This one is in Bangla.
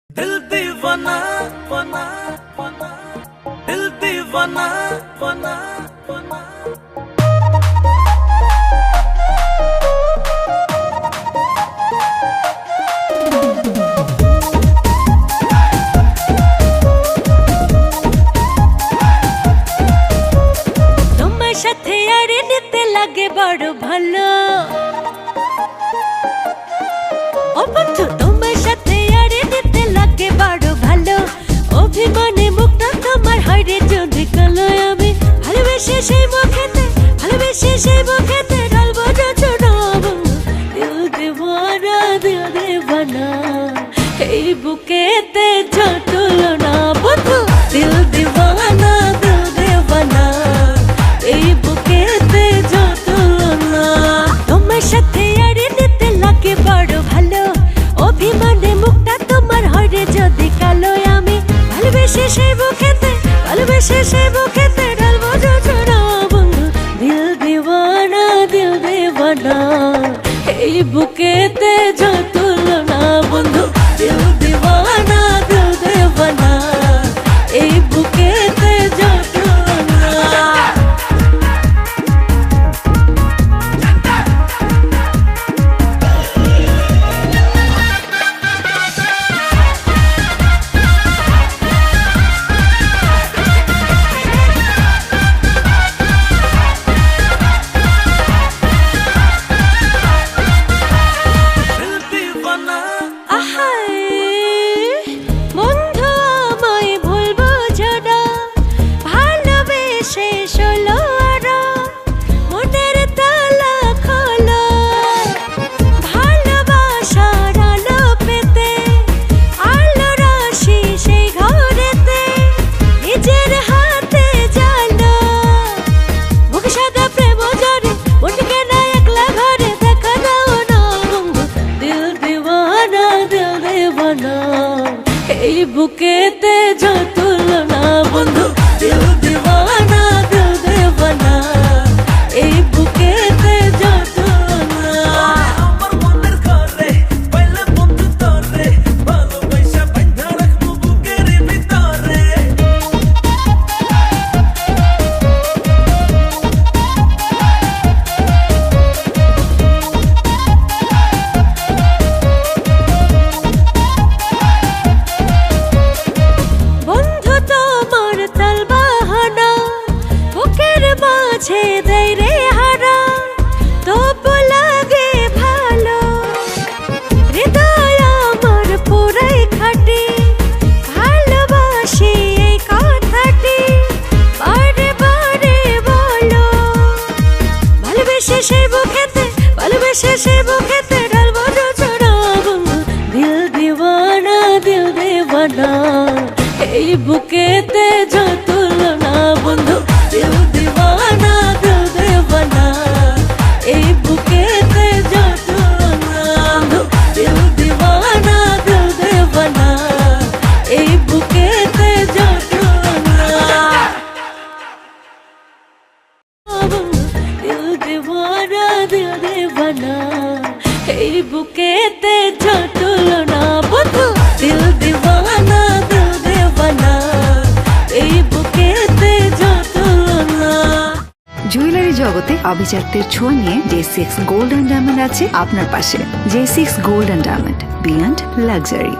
दिल दीवाना बना बना दिल दीवाना बना बना তোমার সাথে আরে নিতে লাগে বড় ভালো ও বন্ধু তোমার সাথে আরে নিতে লাগে বড় ভালো অভিমানে মুখটা তোমার হয় রে যদি কালো আমি ভালোবেসে সেই মুখেতে ঢালবো রচনা দিল দেওয়ানা এই বুকেতে যতলো না বন্ধু দিল দেওয়ানা এই বুকেতে যতলো না তোমার সাথে আরে নিতে লাগে বড় ভালো অভিমানে মুখটা তোমার হয় রে যদি কালো আমি ভালোবেসে সেই মুখেতে ঢালবো রচনা বন্ধু দিল দেওয়ানা এই বুকেতে যতলো না বন্ধু দিল দেওয়ানা এই বুকেতে যতলো না এই বুকেতে যতলো না বন্ধু দিল দেওয়ানা এই বুকেতে যতলো না আমার মনের ঘরে পয়লা বন্ধু তোরে ভালোবাসা বাঁধা রাখবো বুকের ভিতরে মাঝে দেয় রে হারা তবু লাগে ভালো হৃদয় আমার পুরাই খাটি ভালোবাসি এই কথাটি বারে বারে বলো ভালোবেসে সেই বুকেতে ঢালবো রচনা দিল দেওয়ানা এই বুকেতে যতলো না বন্ধু দিল দেওয়ানা এই বুকেতে যতলো না দিল দেওয়ানা এই বুকেতে যতলো না দিল দেওয়ানা এই বুকেতে যতলো না বন্ধু দিল দেওয়ানা এই বুকেতে যতলো না জুয়েলারি জগতে আভিজাত্যের ছোঁয়া নিয়ে J6 গোল্ড অ্যান্ড ডায়মন্ড আছে আপনার পাশে। J6 gold and diamond beyond luxury.